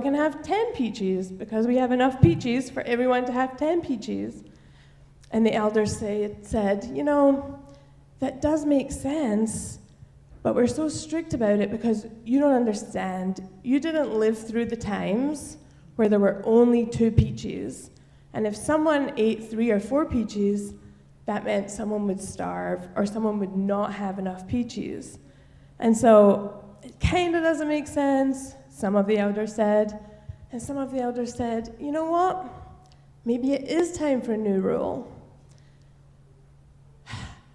can have 10 peaches because we have enough peaches for everyone to have 10 peaches. And the elders said, you know, that does make sense, but we're so strict about it because you don't understand. You didn't live through the times where there were only 2 peaches. And if someone ate 3 or 4 peaches, that meant someone would starve or someone would not have enough peaches. And so it kind of doesn't make sense, some of the elders said. And some of the elders said, you know what? Maybe it is time for a new rule.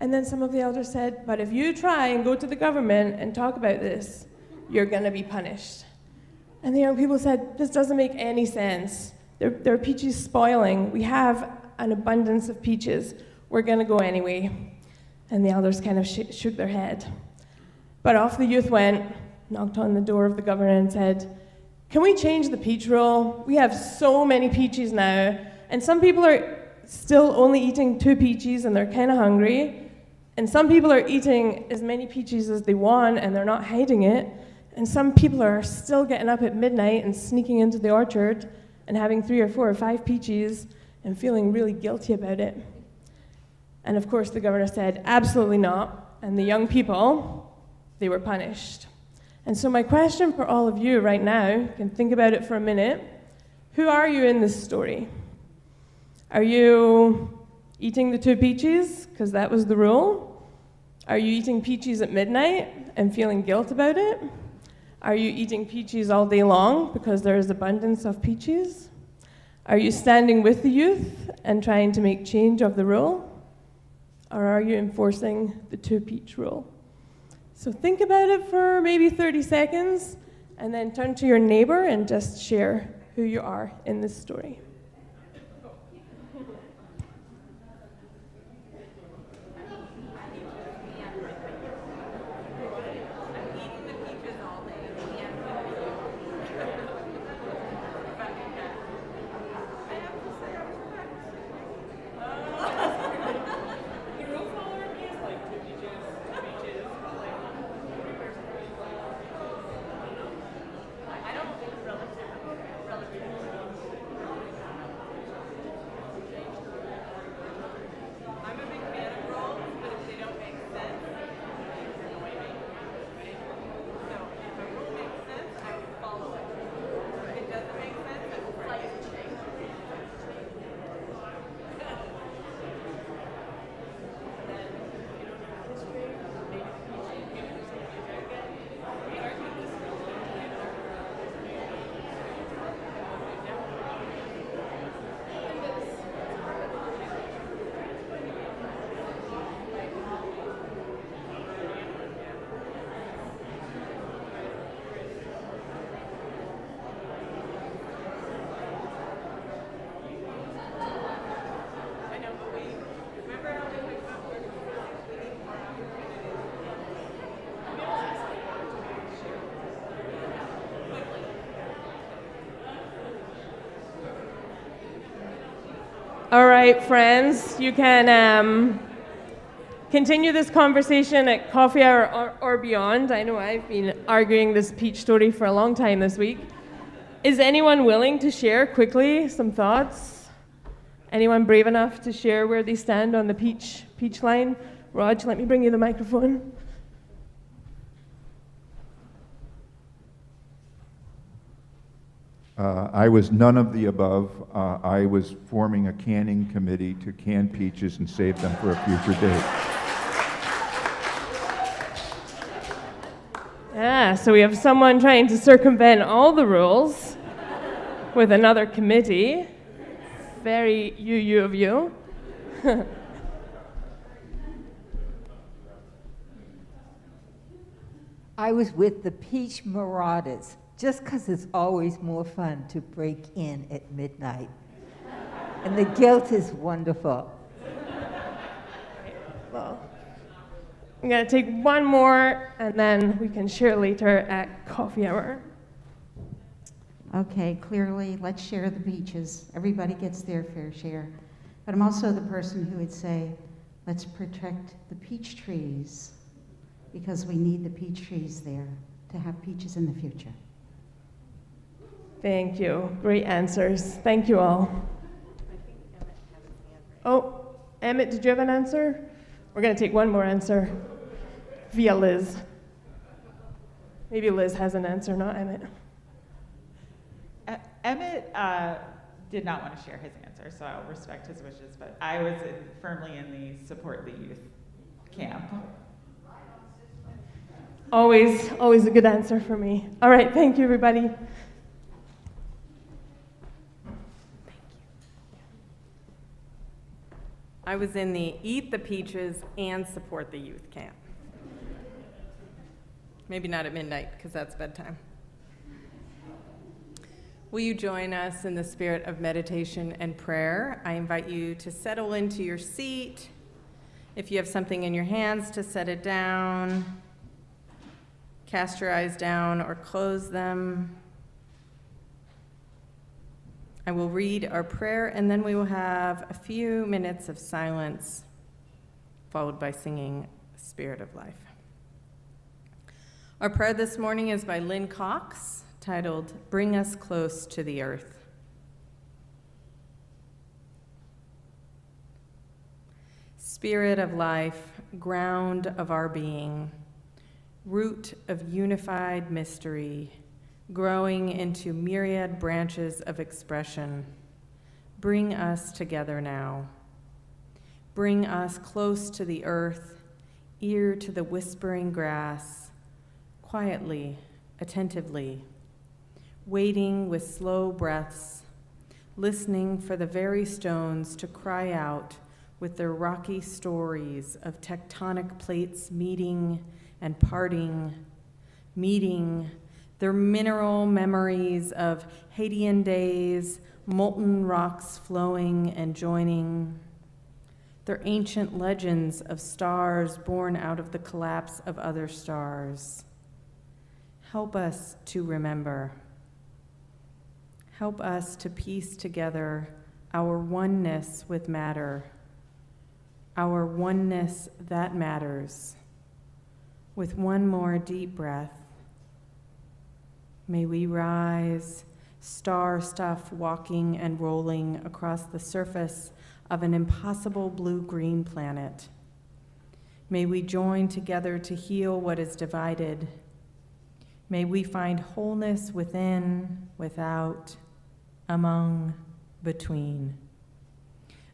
And then some of the elders said, but if you try and go to the government and talk about this, you're going to be punished. And the young people said, this doesn't make any sense. There are peaches spoiling. We have an abundance of peaches. We're going to go anyway. And the elders kind of shook their head. But off the youth went, knocked on the door of the governor and said, can we change the peach rule? We have so many peaches now. And some people are still only eating 2 peaches and they're kind of hungry. And some people are eating as many peaches as they want and they're not hiding it. And some people are still getting up at midnight and sneaking into the orchard and having 3 or 4 or 5 peaches and feeling really guilty about it. And of course the governor said, absolutely not. And the young people, they were punished. And so my question for all of you right now, you can think about it for a minute. Who are you in this story? Are you eating the 2 peaches because that was the rule? Are you eating peaches at midnight and feeling guilt about it? Are you eating peaches all day long because there is abundance of peaches? Are you standing with the youth and trying to make change of the rule? Or are you enforcing the 2 peach rule? So think about it for maybe 30 seconds and then turn to your neighbor and just share who you are in this story. All right, friends, you can continue this conversation at coffee hour or beyond. I know I've been arguing this peach story for a long time this week. Is anyone willing to share quickly some thoughts? Anyone brave enough to share where they stand on the peach line? Raj, let me bring you the microphone. I was none of the above. I was forming a canning committee to can peaches and save them for a future date. Yeah, so we have someone trying to circumvent all the rules with another committee. Very you of you. I was with the Peach Marauders, just because it's always more fun to break in at midnight. And the guilt is wonderful. Well, I'm going to take one more, and then we can share later at coffee hour. Okay, clearly, let's share the peaches. Everybody gets their fair share. But I'm also the person who would say, let's protect the peach trees, because we need the peach trees there to have peaches in the future. Thank you. Great answers. Thank you all. Oh, Emmett, did you have an answer? We're going to take one more answer via Liz. Maybe Liz has an answer, not Emmett. Emmett did not want to share his answer, so I'll respect his wishes, but I was firmly in the support the youth camp. Always a good answer for me. All right, thank you, everybody. I was in the Eat the Peaches and Support the Youth camp. Maybe not at midnight, because that's bedtime. Will you join us in the spirit of meditation and prayer? I invite you to settle into your seat. If you have something in your hands, to set it down. Cast your eyes down or close them. I will read our prayer, and then we will have a few minutes of silence, followed by singing Spirit of Life. Our prayer this morning is by Lynn Cox, titled, Bring Us Close to the Earth. Spirit of life, ground of our being, root of unified mystery, growing into myriad branches of expression, bring us together now. Bring us close to the earth, ear to the whispering grass, quietly, attentively, waiting with slow breaths, listening for the very stones to cry out with their rocky stories of tectonic plates meeting and parting, meeting, their mineral memories of Hadean days, molten rocks flowing and joining, their ancient legends of stars born out of the collapse of other stars. Help us to remember. Help us to piece together our oneness with matter, our oneness that matters. With one more deep breath, may we rise, star stuff walking and rolling across the surface of an impossible blue-green planet. May we join together to heal what is divided. May we find wholeness within, without, among, between.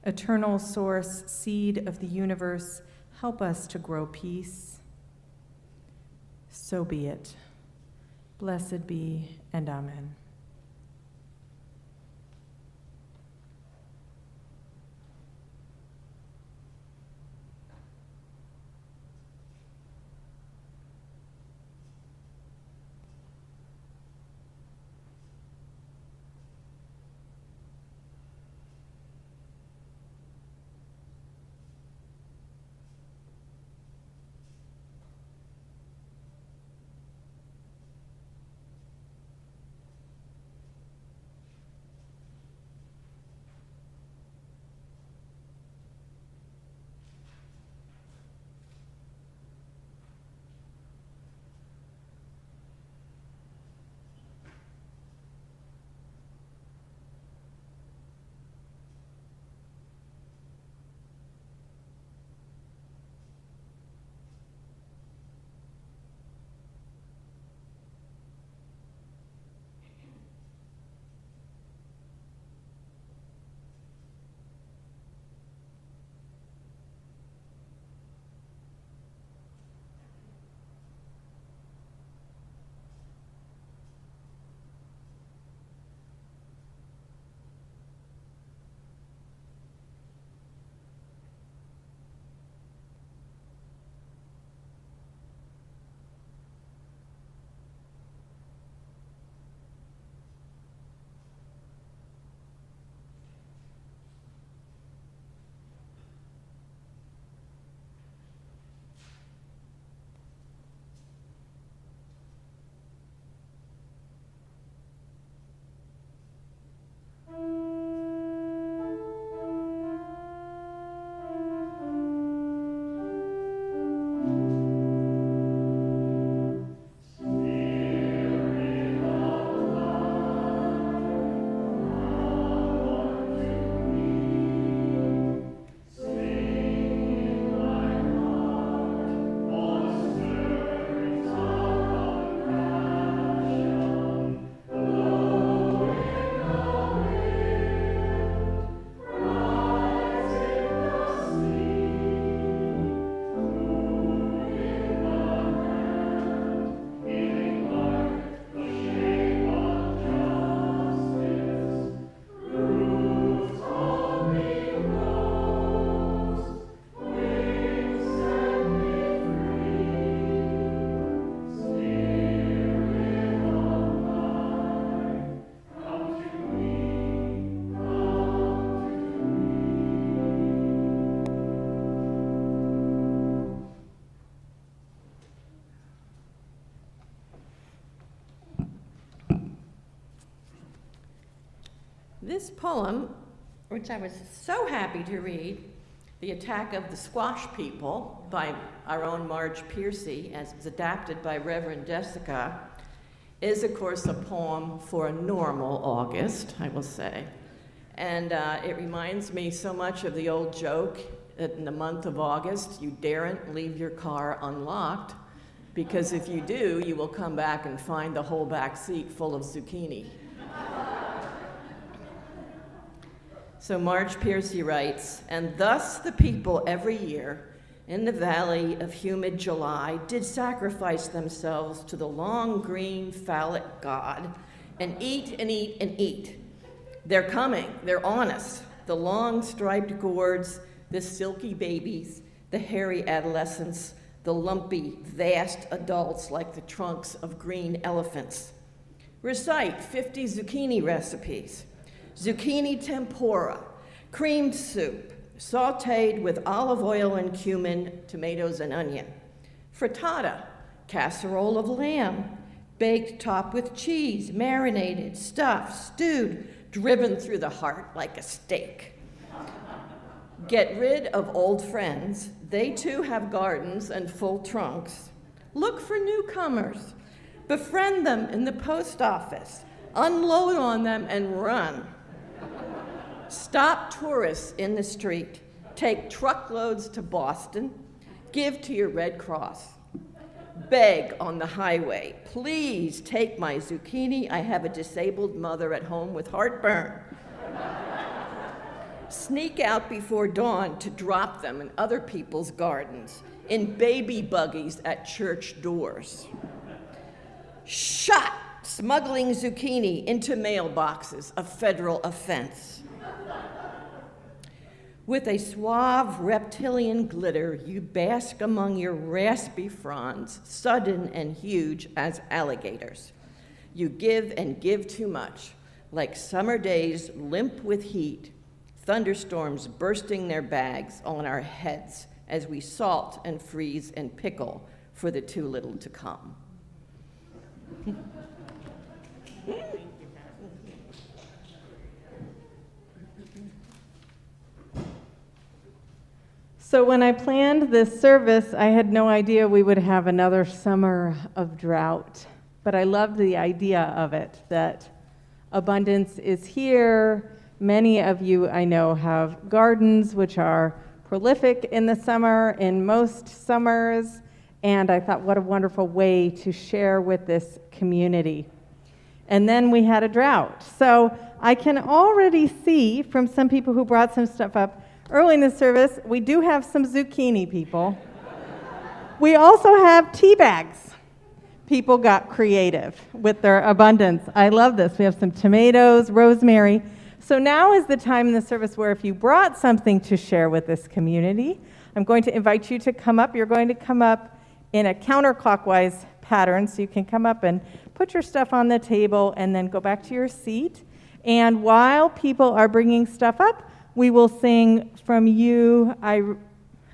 Eternal source, seed of the universe, help us to grow peace. So be it. Blessed be, and amen. This poem, which I was so happy to read, The Attack of the Squash People by our own Marge Piercy, as it's adapted by Reverend Jessica, is, of course, a poem for a normal August, I will say. And it reminds me so much of the old joke that in the month of August, you daren't leave your car unlocked, because if you do, you will come back and find the whole back seat full of zucchini. So Marge Piercy writes, "And thus the people every year in the valley of humid July did sacrifice themselves to the long green phallic god and eat and eat and eat. They're coming, they're on us, the long striped gourds, the silky babies, the hairy adolescents, the lumpy, vast adults like the trunks of green elephants. Recite 50 zucchini recipes. Zucchini tempura, creamed soup, sauteed with olive oil and cumin, tomatoes and onion. Frittata, casserole of lamb, baked topped with cheese, marinated, stuffed, stewed, driven through the heart like a steak. Get rid of old friends. They too have gardens and full trunks. Look for newcomers. Befriend them in the post office. Unload on them and run. Stop tourists in the street. Take truckloads to Boston. Give to your Red Cross. Beg on the highway. Please take my zucchini. I have a disabled mother at home with heartburn. Sneak out before dawn to drop them in other people's gardens, in baby buggies at church doors. Shot smuggling zucchini into mailboxes, a federal offense. With a suave reptilian glitter, you bask among your raspy fronds, sudden and huge as alligators. You give and give too much, like summer days limp with heat, thunderstorms bursting their bags on our heads as we salt and freeze and pickle for the too little to come. So when I planned this service, I had no idea we would have another summer of drought. But I loved the idea of it, that abundance is here. Many of you I know have gardens which are prolific in the summer, in most summers, and I thought what a wonderful way to share with this community. And then we had a drought. So I can already see from some people who brought some stuff up early in the service, we do have some zucchini people. We also have tea bags. People got creative with their abundance. I love this. We have some tomatoes, rosemary. So now is the time in the service where if you brought something to share with this community, I'm going to invite you to come up. You're going to come up in a counterclockwise pattern, so you can come up and put your stuff on the table and then go back to your seat. And while people are bringing stuff up, we will sing From You, I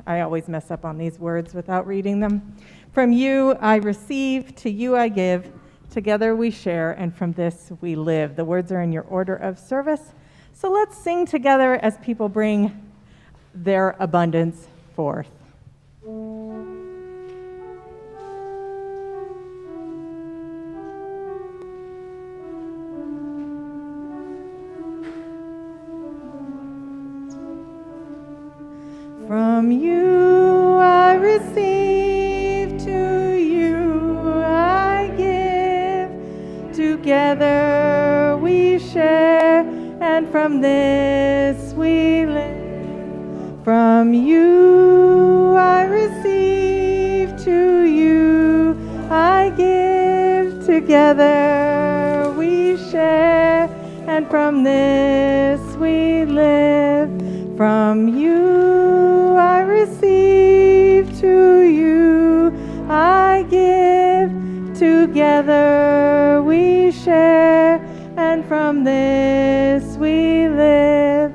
always mess up on these words without reading them. From you I receive, to you I give, together we share, and from this we live. The words are in your order of service. So let's sing together as people bring their abundance forth. From you I receive, to you I give, together we share, and from this we live. From you I receive, to you I give, together we share, and from this we live. From you I receive, to you I give, together we share, and from this we live.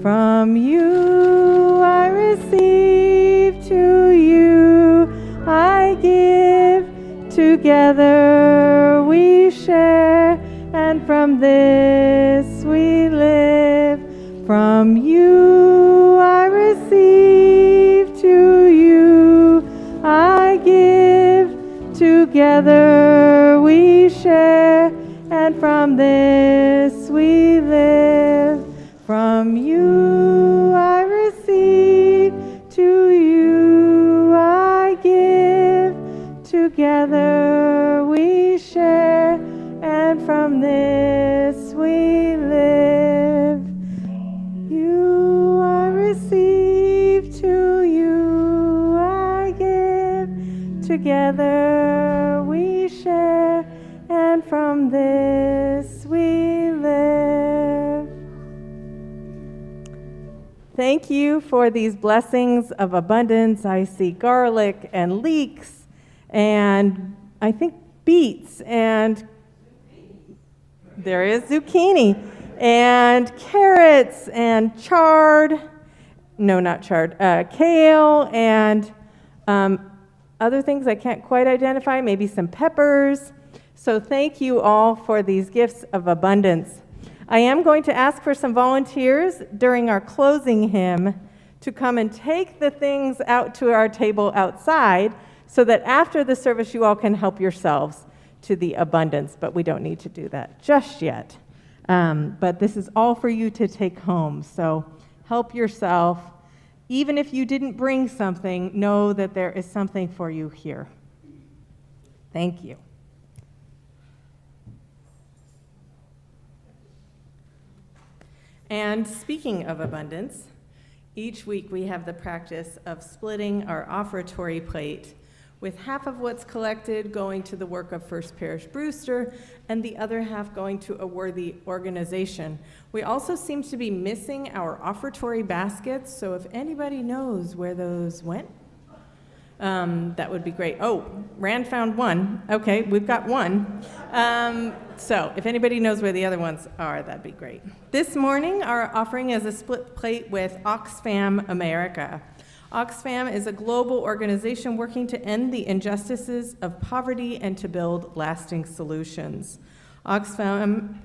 From you I receive, to you I give, together we share, and from this we live. From you I receive, to you I give. Together we share, and from this we live. From you I receive, to you I give. Together we share, and from this we live. You I receive, to you I give. Together we share, and from this we live. Thank you for these blessings of abundance. I see garlic and leeks, and I think beets, and there is zucchini, and carrots, and chard, no, not chard, kale, and other things I can't quite identify, maybe some peppers. So thank you all for these gifts of abundance. I am going to ask for some volunteers during our closing hymn to come and take the things out to our table outside so that after the service you all can help yourselves to the abundance, but we don't need to do that just yet. But this is all for you to take home, so help yourself. Even if you didn't bring something, know that there is something for you here. Thank you. And speaking of abundance, each week we have the practice of splitting our offertory plate, with half of what's collected going to the work of First Parish Brewster and the other half going to a worthy organization. We also seem to be missing our offertory baskets, so if anybody knows where those went, that would be great. Oh, Rand found one. Okay, we've got one. So if anybody knows where the other ones are, that'd be great. This morning, our offering is a split plate with Oxfam America. Oxfam is a global organization working to end the injustices of poverty and to build lasting solutions. Oxfam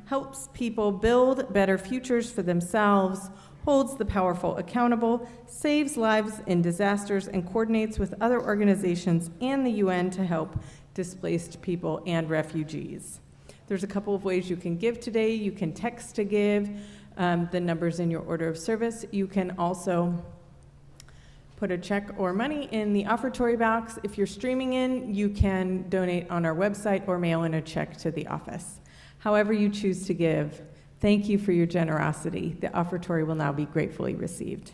helps people build better futures for themselves, holds the powerful accountable, saves lives in disasters, and coordinates with other organizations and the UN to help displaced people and refugees. There's a couple of ways you can give today. You can text to give, the numbers in your order of service. You can also put a check or money in the offertory box. If you're streaming in, you can donate on our website or mail in a check to the office. However you choose to give, thank you for your generosity. The offertory will now be gratefully received.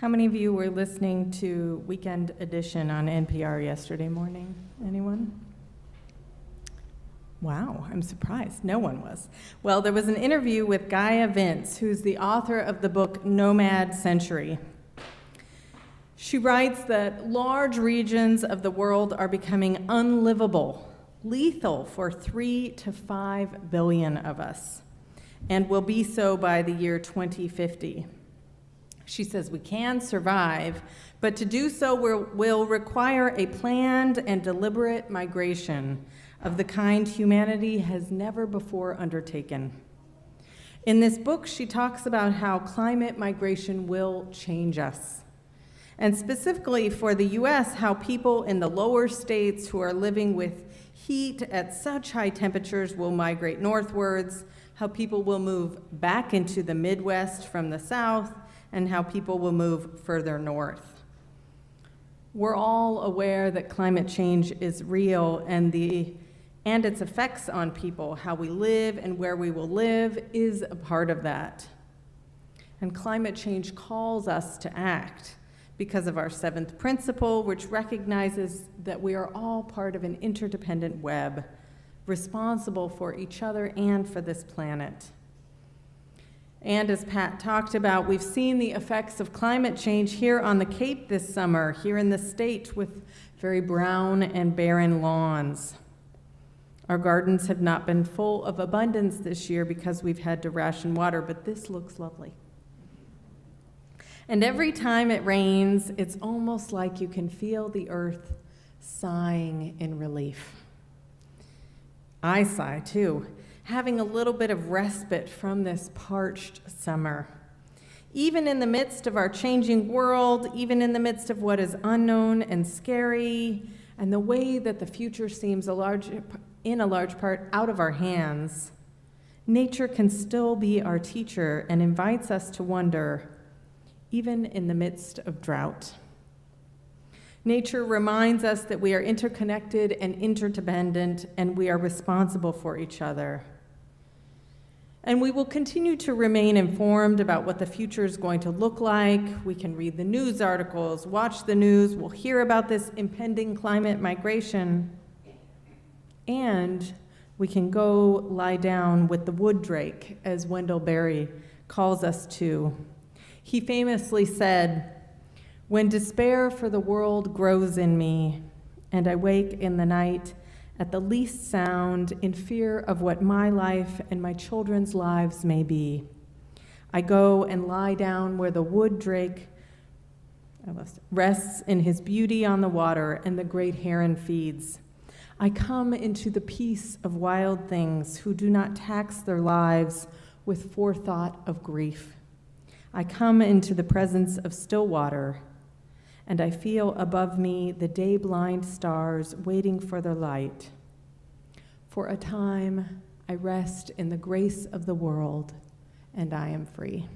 How many of you were listening to Weekend Edition on NPR yesterday morning? Anyone? Wow, I'm surprised. No one was. Well, there was an interview with Gaia Vince, who's the author of the book Nomad Century. She writes that large regions of the world are becoming unlivable, lethal for 3 to 5 billion of us, and will be so by the year 2050. She says we can survive, but to do so will require a planned and deliberate migration of the kind humanity has never before undertaken. In this book, she talks about how climate migration will change us. And specifically for the US, how people in the lower states who are living with heat at such high temperatures will migrate northwards, how people will move back into the Midwest from the south, and how people will move further north. We're all aware that climate change is real, and its effects on people, how we live and where we will live, is a part of that. And climate change calls us to act because of our 7th principle, which recognizes that we are all part of an interdependent web, responsible for each other and for this planet. And as Pat talked about, we've seen the effects of climate change here on the Cape this summer, here in the state, with very brown and barren lawns. Our gardens have not been full of abundance this year because we've had to ration water, but this looks lovely. And every time it rains, it's almost like you can feel the earth sighing in relief. I sigh too, having a little bit of respite from this parched summer. Even in the midst of our changing world, even in the midst of what is unknown and scary, and the way that the future seems in a large part out of our hands, nature can still be our teacher and invites us to wonder, even in the midst of drought. Nature reminds us that we are interconnected and interdependent, and we are responsible for each other. And we will continue to remain informed about what the future is going to look like. We can read the news articles, watch the news, we'll hear about this impending climate migration, and we can go lie down with the wood drake, as Wendell Berry calls us to. He famously said, "When despair for the world grows in me, and I wake in the night at the least sound in fear of what my life and my children's lives may be, I go and lie down where the wood drake rests in his beauty on the water and the great heron feeds. I come into the peace of wild things who do not tax their lives with forethought of grief. I come into the presence of still water, and I feel above me the day-blind stars waiting for their light. For a time, I rest in the grace of the world, and I am free."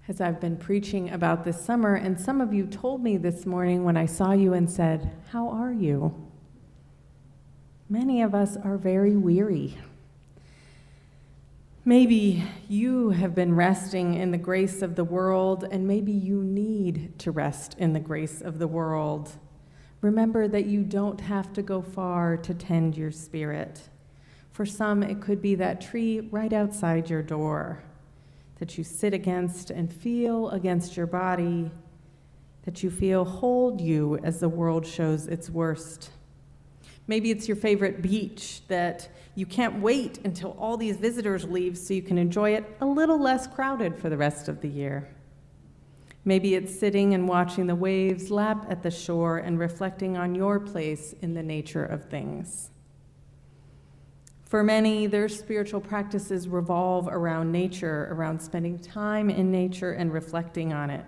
As I've been preaching about this summer, and some of you told me this morning when I saw you and said, "How are you?" Many of us are very weary. Maybe you have been resting in the grace of the world, and maybe you need to rest in the grace of the world. Remember that you don't have to go far to tend your spirit. For some, it could be that tree right outside your door that you sit against and feel against your body, that you feel hold you as the world shows its worst. Maybe it's your favorite beach that you can't wait until all these visitors leave so you can enjoy it a little less crowded for the rest of the year. Maybe it's sitting and watching the waves lap at the shore and reflecting on your place in the nature of things. For many, their spiritual practices revolve around nature, around spending time in nature and reflecting on it.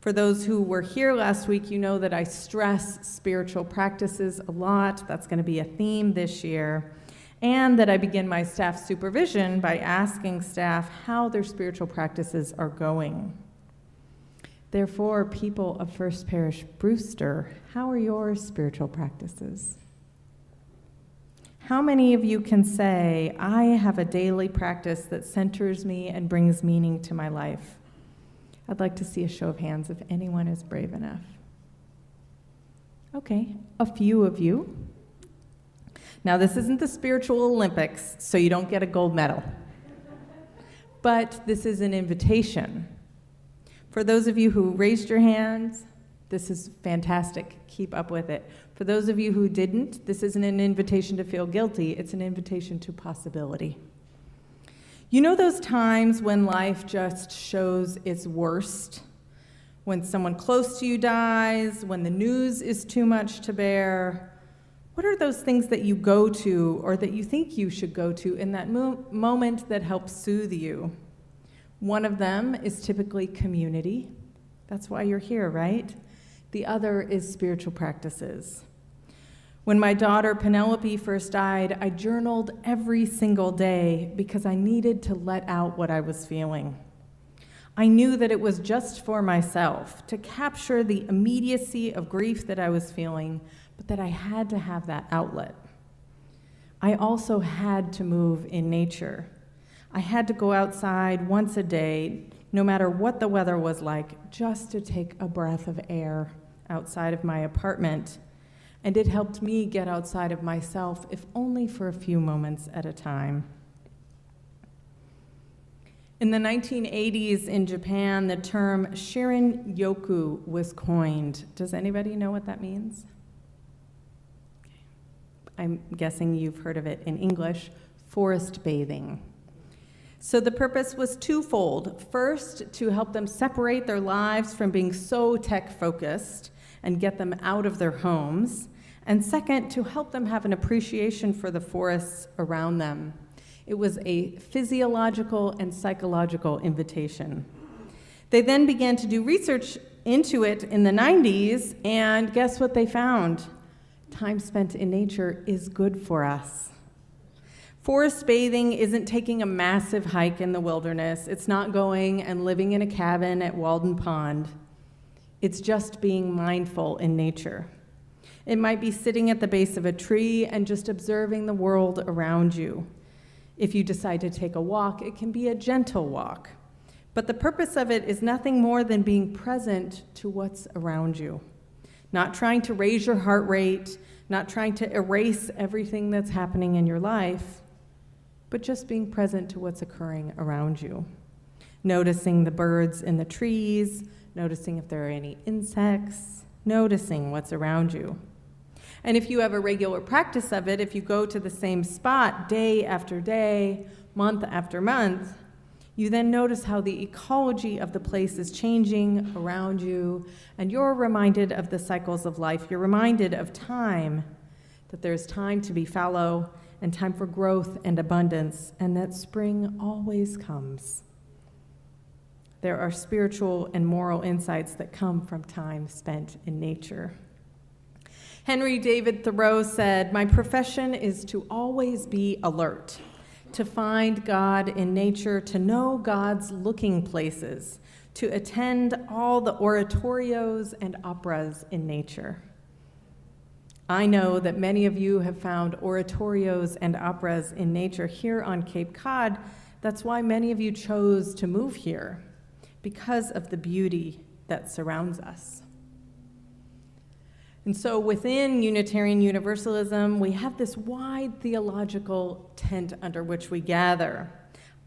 For those who were here last week, you know that I stress spiritual practices a lot. That's going to be a theme this year. And that I begin my staff supervision by asking staff how their spiritual practices are going. Therefore, people of First Parish Brewster, how are your spiritual practices? How many of you can say, I have a daily practice that centers me and brings meaning to my life? I'd like to see a show of hands if anyone is brave enough. Okay, a few of you. Now, this isn't the spiritual Olympics, so you don't get a gold medal. But this is an invitation. For those of you who raised your hands, this is fantastic. Keep up with it. For those of you who didn't, this isn't an invitation to feel guilty. It's an invitation to possibility. You know those times when life just shows its worst? When someone close to you dies, when the news is too much to bear? What are those things that you go to or that you think you should go to in that moment that helps soothe you? One of them is typically community. That's why you're here, right? The other is spiritual practices. When my daughter Penelope first died, I journaled every single day because I needed to let out what I was feeling. I knew that it was just for myself, to capture the immediacy of grief that I was feeling, but that I had to have that outlet. I also had to move in nature. I had to go outside once a day, no matter what the weather was like, just to take a breath of air outside of my apartment. And it helped me get outside of myself, if only for a few moments at a time. In the 1980s in Japan, the term Shiren Yoku was coined. Does anybody know what that means? I'm guessing you've heard of it in English, forest bathing. So the purpose was twofold. First, to help them separate their lives from being so tech-focused and get them out of their homes. And second, to help them have an appreciation for the forests around them. It was a physiological and psychological invitation. They then began to do research into it in the 90s, and guess what they found? Time spent in nature is good for us. Forest bathing isn't taking a massive hike in the wilderness. It's not going and living in a cabin at Walden Pond. It's just being mindful in nature. It might be sitting at the base of a tree and just observing the world around you. If you decide to take a walk, it can be a gentle walk. But the purpose of it is nothing more than being present to what's around you. Not trying to raise your heart rate, not trying to erase everything that's happening in your life, but just being present to what's occurring around you. Noticing the birds in the trees, noticing if there are any insects, noticing what's around you. And if you have a regular practice of it, if you go to the same spot day after day, month after month, you then notice how the ecology of the place is changing around you, and you're reminded of the cycles of life. You're reminded of time, that there's time to be fallow and time for growth and abundance, and that spring always comes. There are spiritual and moral insights that come from time spent in nature. Henry David Thoreau said, "My profession is to always be alert, to find God in nature, to know God's looking places, to attend all the oratorios and operas in nature." I know that many of you have found oratorios and operas in nature here on Cape Cod. That's why many of you chose to move here, because of the beauty that surrounds us. And so within Unitarian Universalism, we have this wide theological tent under which we gather.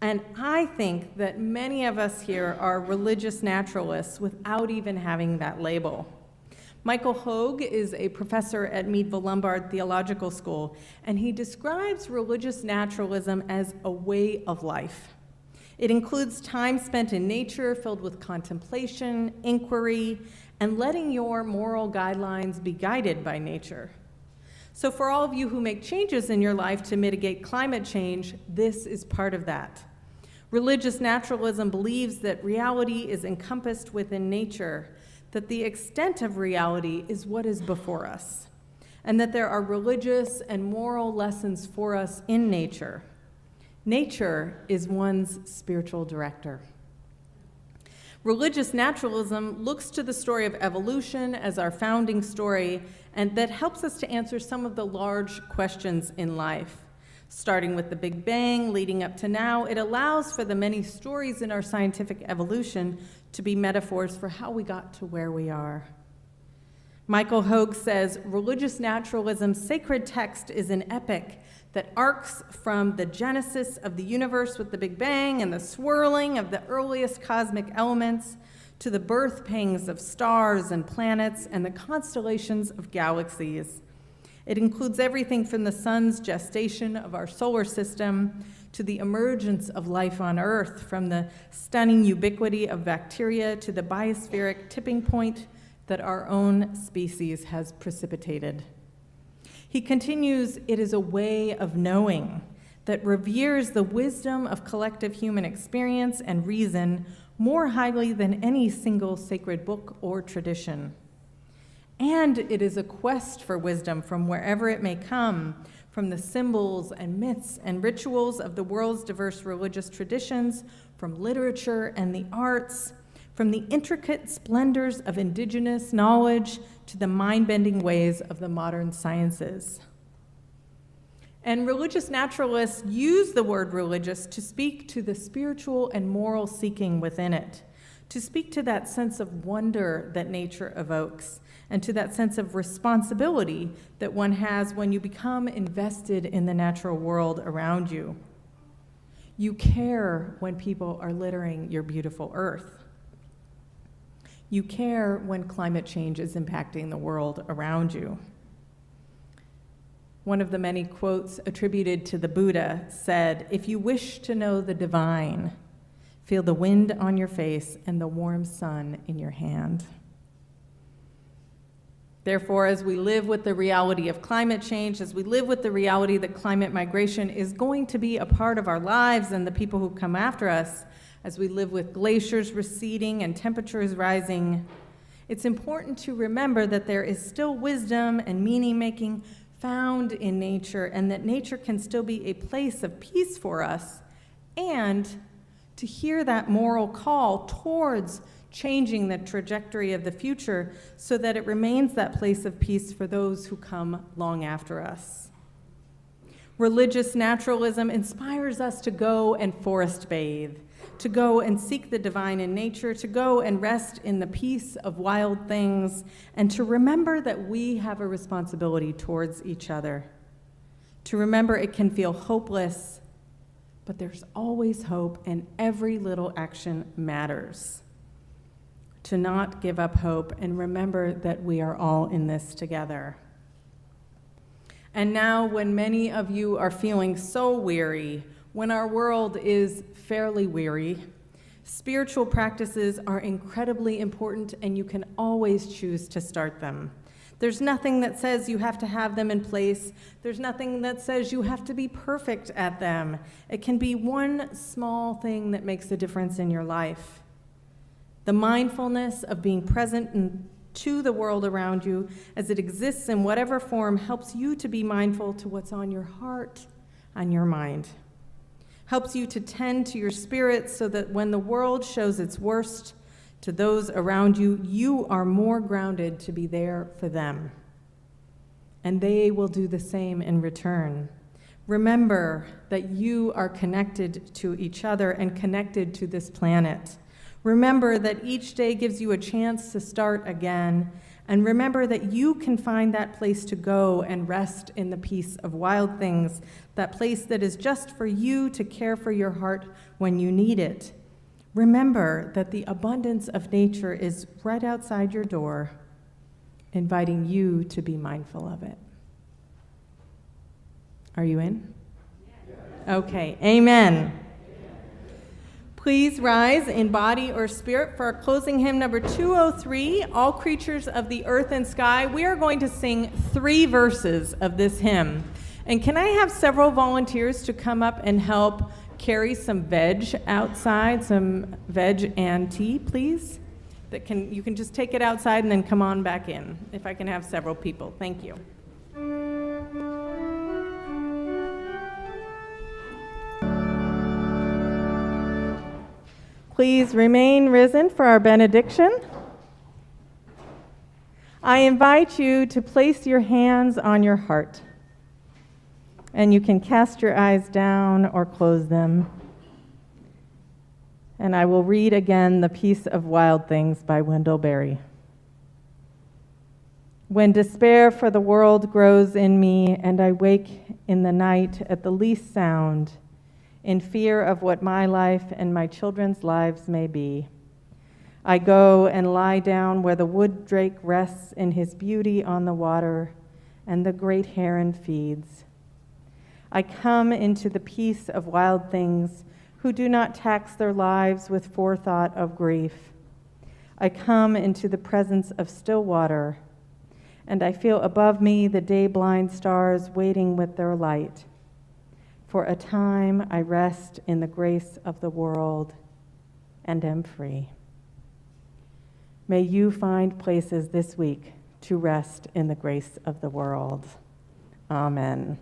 And I think that many of us here are religious naturalists without even having that label. Michael Hogue is a professor at Meadville Lombard Theological School, and he describes religious naturalism as a way of life. It includes time spent in nature filled with contemplation, inquiry, and letting your moral guidelines be guided by nature. So for all of you who make changes in your life to mitigate climate change, this is part of that. Religious naturalism believes that reality is encompassed within nature, that the extent of reality is what is before us, and that there are religious and moral lessons for us in nature. Nature is one's spiritual director. Religious naturalism looks to the story of evolution as our founding story and that helps us to answer some of the large questions in life. Starting with the Big Bang, leading up to now, it allows for the many stories in our scientific evolution to be metaphors for how we got to where we are. Michael Hogue says, religious naturalism's sacred text is an epic that arcs from the genesis of the universe with the Big Bang and the swirling of the earliest cosmic elements to the birth pangs of stars and planets and the constellations of galaxies. It includes everything from the sun's gestation of our solar system to the emergence of life on Earth, from the stunning ubiquity of bacteria to the biospheric tipping point that our own species has precipitated. He continues, it is a way of knowing that reveres the wisdom of collective human experience and reason more highly than any single sacred book or tradition. And it is a quest for wisdom from wherever it may come, from the symbols and myths and rituals of the world's diverse religious traditions, from literature and the arts, from the intricate splendors of indigenous knowledge to the mind-bending ways of the modern sciences. And religious naturalists use the word religious to speak to the spiritual and moral seeking within it, to speak to that sense of wonder that nature evokes, and to that sense of responsibility that one has when you become invested in the natural world around you. You care when people are littering your beautiful earth. You care when climate change is impacting the world around you. One of the many quotes attributed to the Buddha said, "If you wish to know the divine, feel the wind on your face and the warm sun in your hand." Therefore, as we live with the reality of climate change, as we live with the reality that climate migration is going to be a part of our lives and the people who come after us, as we live with glaciers receding and temperatures rising, it's important to remember that there is still wisdom and meaning-making found in nature, and that nature can still be a place of peace for us, and to hear that moral call towards changing the trajectory of the future so that it remains that place of peace for those who come long after us. Religious naturalism inspires us to go and forest bathe, to go and seek the divine in nature, to go and rest in the peace of wild things, and to remember that we have a responsibility towards each other. To remember it can feel hopeless, but there's always hope, and every little action matters. To not give up hope and remember that we are all in this together. And now, when many of you are feeling so weary, when our world is fairly weary, spiritual practices are incredibly important, and you can always choose to start them. There's nothing that says you have to have them in place. There's nothing that says you have to be perfect at them. It can be one small thing that makes a difference in your life. The mindfulness of being present to the world around you as it exists in whatever form helps you to be mindful to what's on your heart, on your mind. Helps you to tend to your spirit so that when the world shows its worst to those around you, you are more grounded to be there for them. And they will do the same in return. Remember that you are connected to each other and connected to this planet. Remember that each day gives you a chance to start again, and remember that you can find that place to go and rest in the peace of wild things, that place that is just for you to care for your heart when you need it. Remember that the abundance of nature is right outside your door, inviting you to be mindful of it. Are you in? Okay, amen. Please rise in body or spirit for our closing hymn number 203, All Creatures of the Earth and Sky. We are going to sing 3 verses of this hymn. And can I have several volunteers to come up and help carry some veg outside, some veg and tea, please? You can just take it outside and then come on back in, if I can have several people. Thank you. Please remain risen for our benediction. I invite you to place your hands on your heart, and you can cast your eyes down or close them. And I will read again the piece of Wild Things by Wendell Berry. When despair for the world grows in me, and I wake in the night at the least sound, in fear of what my life and my children's lives may be, I go and lie down where the wood drake rests in his beauty on the water, and the great heron feeds. I come into the peace of wild things who do not tax their lives with forethought of grief. I come into the presence of still water, and I feel above me the day-blind stars waiting with their light. For a time I rest in the grace of the world and am free. May you find places this week to rest in the grace of the world. Amen.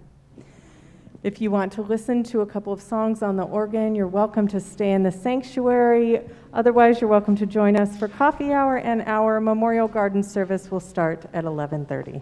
If you want to listen to a couple of songs on the organ, you're welcome to stay in the sanctuary. Otherwise, you're welcome to join us for coffee hour, and our Memorial Garden service will start at 11:30.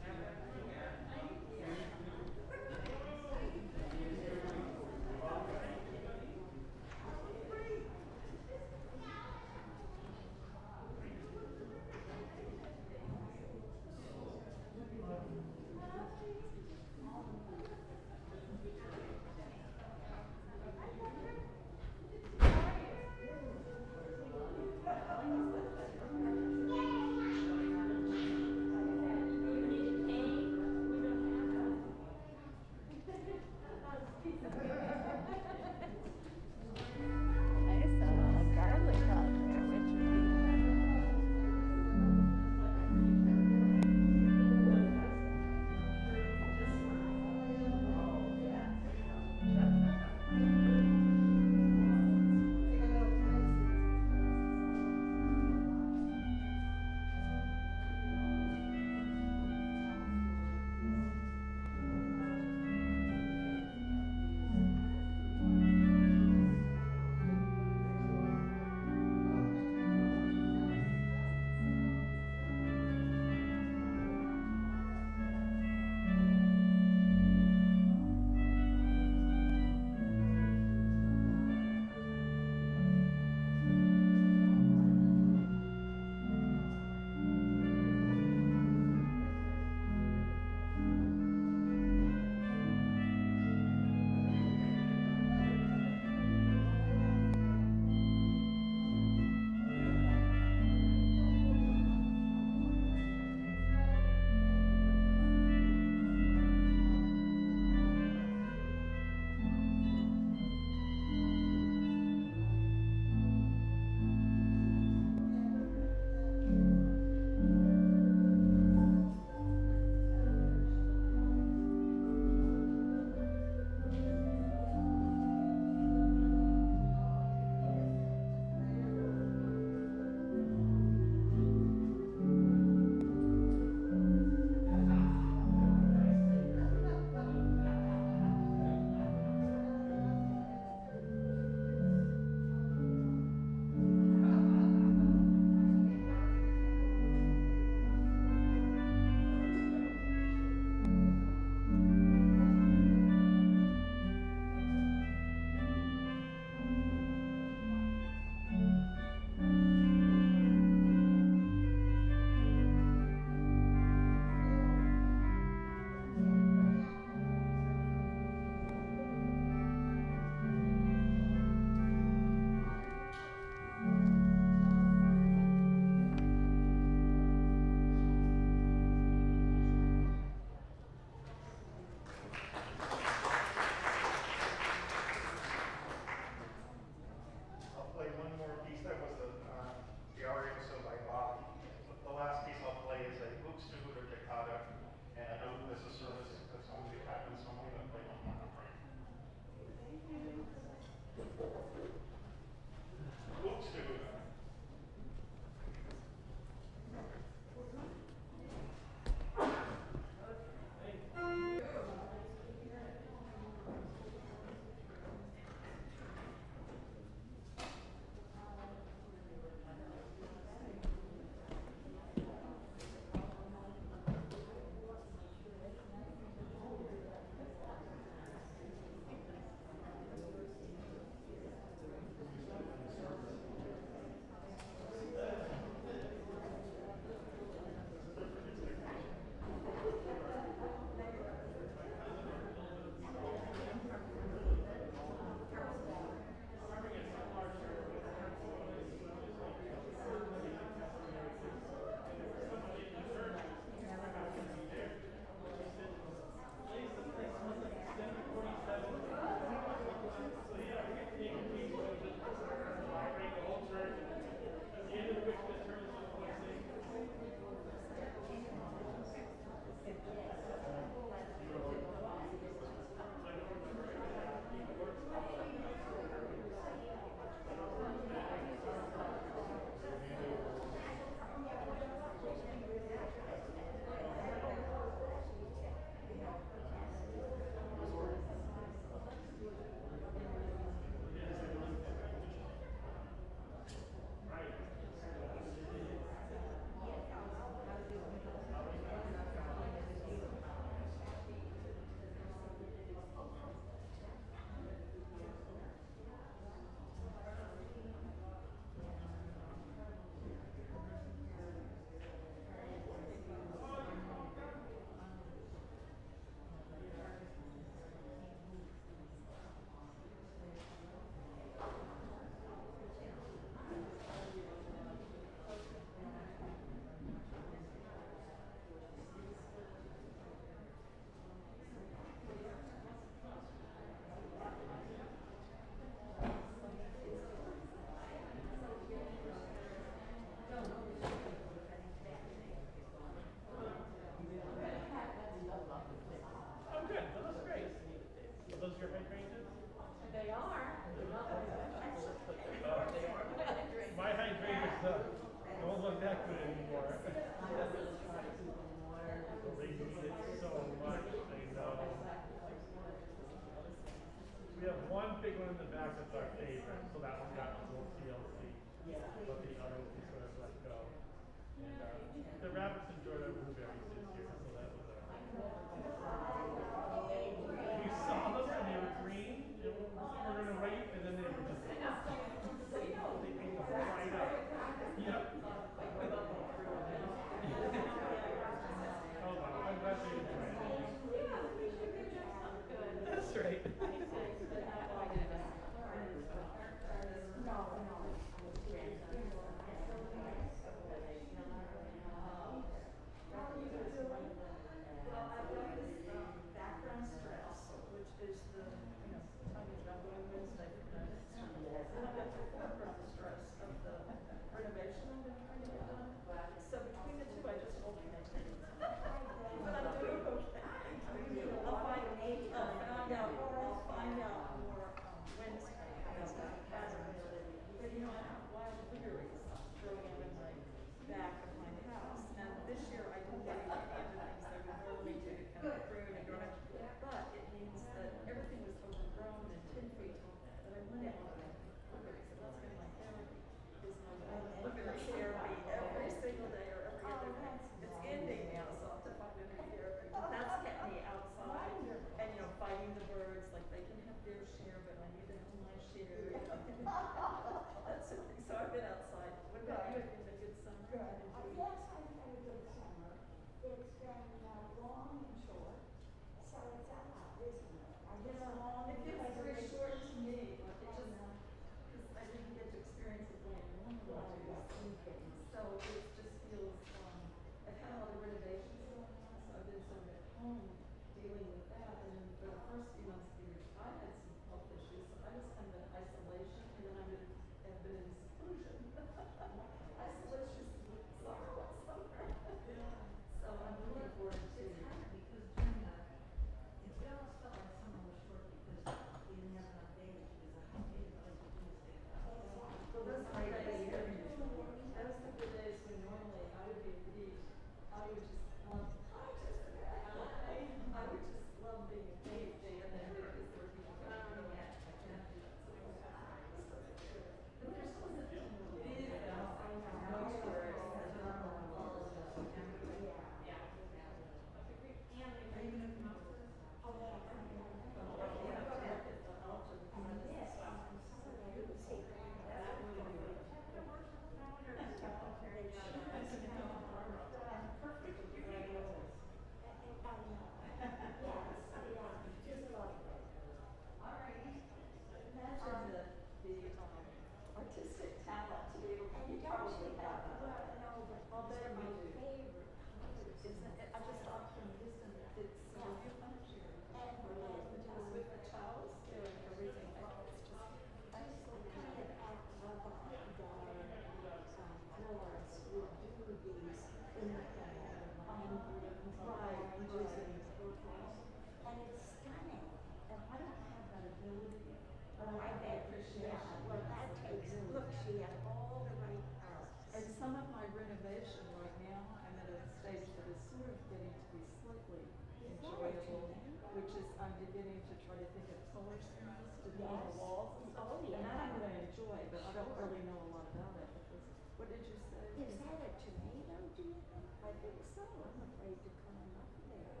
I bet, yeah, well, that takes, look, she had all the right parts. And some of my renovation right now, I'm at a stage that is sort of getting to be slightly enjoyable, which is I'm beginning to try to think of color schemes to do on the walls and stuff. Oh, yeah. And that I'm going to enjoy, but I don't really know a lot about it. Because, what did you say? Is that a tomato, do you think? I think so. I'm afraid to climb up there.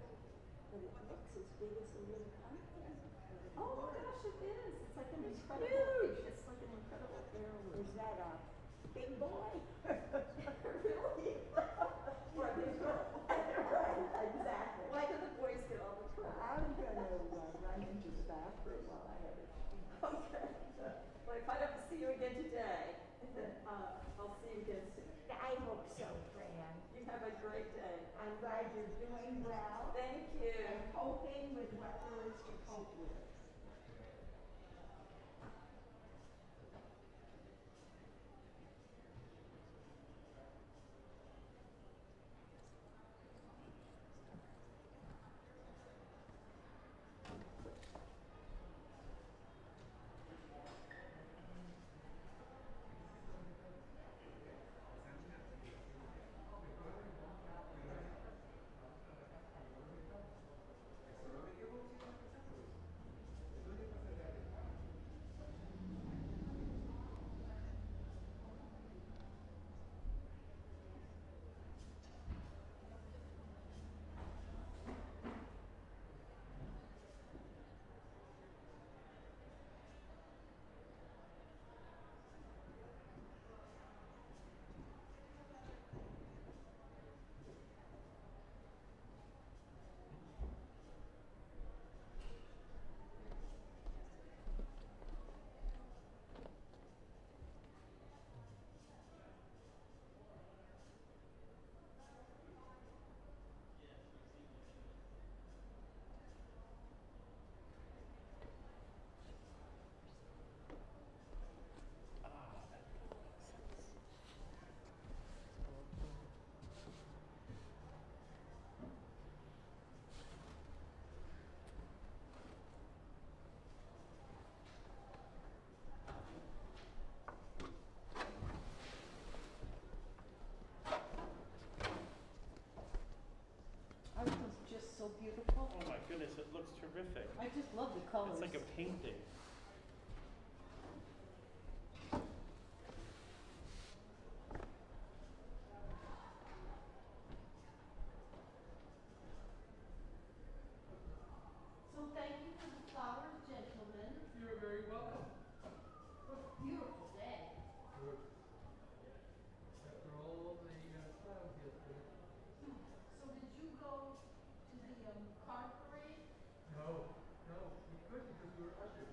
But it looks as big as a little pumpkin. Oh my gosh, it is. It's like an incredible, it's like an incredible heirloom. Is that a big boy? Really? Or a big girl. Right, exactly. Why do the boys get all the trouble? I'm gonna run into the bathroom while I have it. Okay. Well, if I don't see you again today, then I'll see you again soon. I hope so, Fran. You have a great day. I'm glad you're doing well. Thank you. And coping with what there is to cope with. Ours was just so beautiful. Oh my goodness, it looks terrific. I just love the colors. It's like a painting. So thank you for the flowers, gentlemen. You're very welcome. What a beautiful day. Good. After all the clouds yesterday. So did you go to the car parade? No, we couldn't because we were ushers.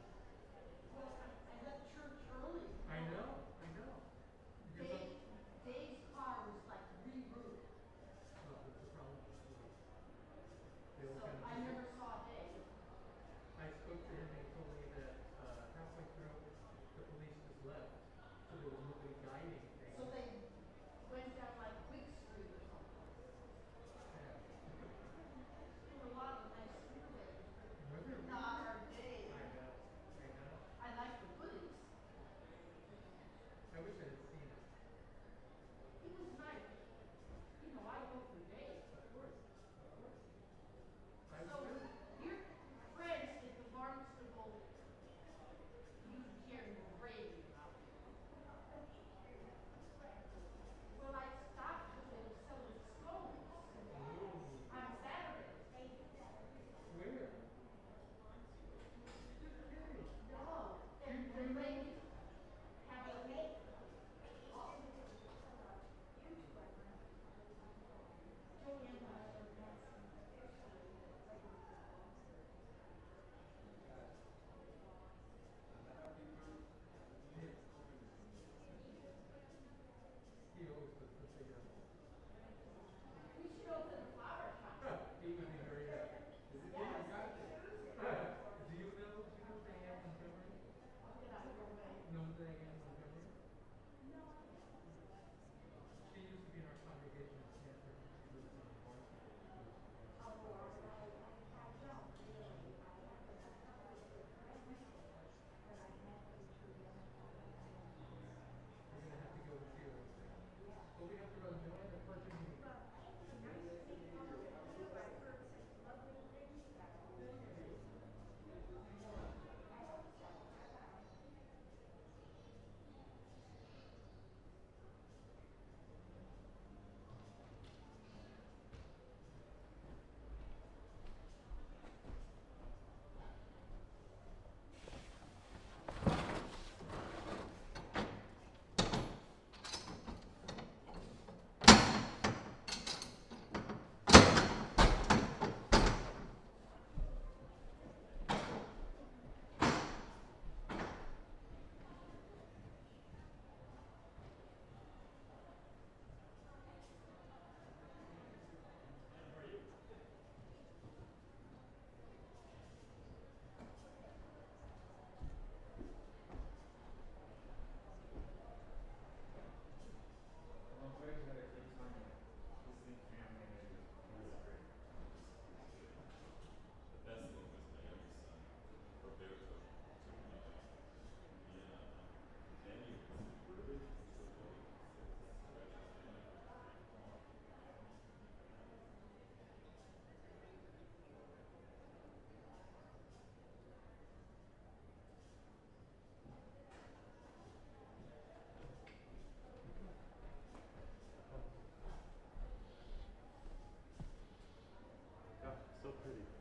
pretty.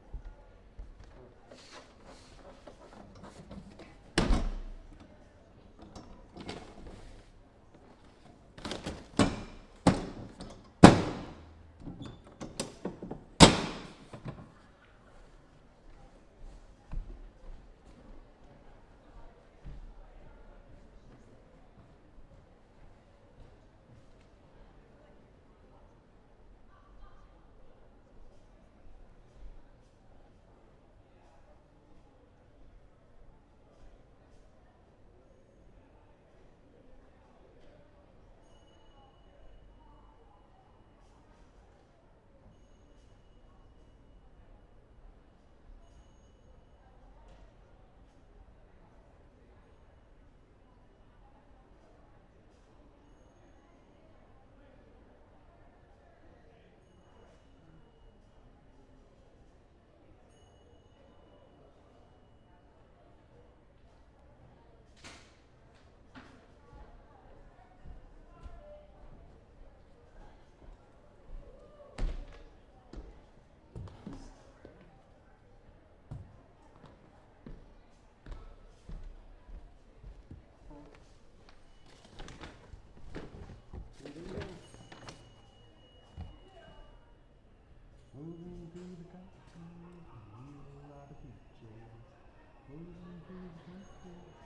Moving through the country, a lot of peaches. Moving through the country.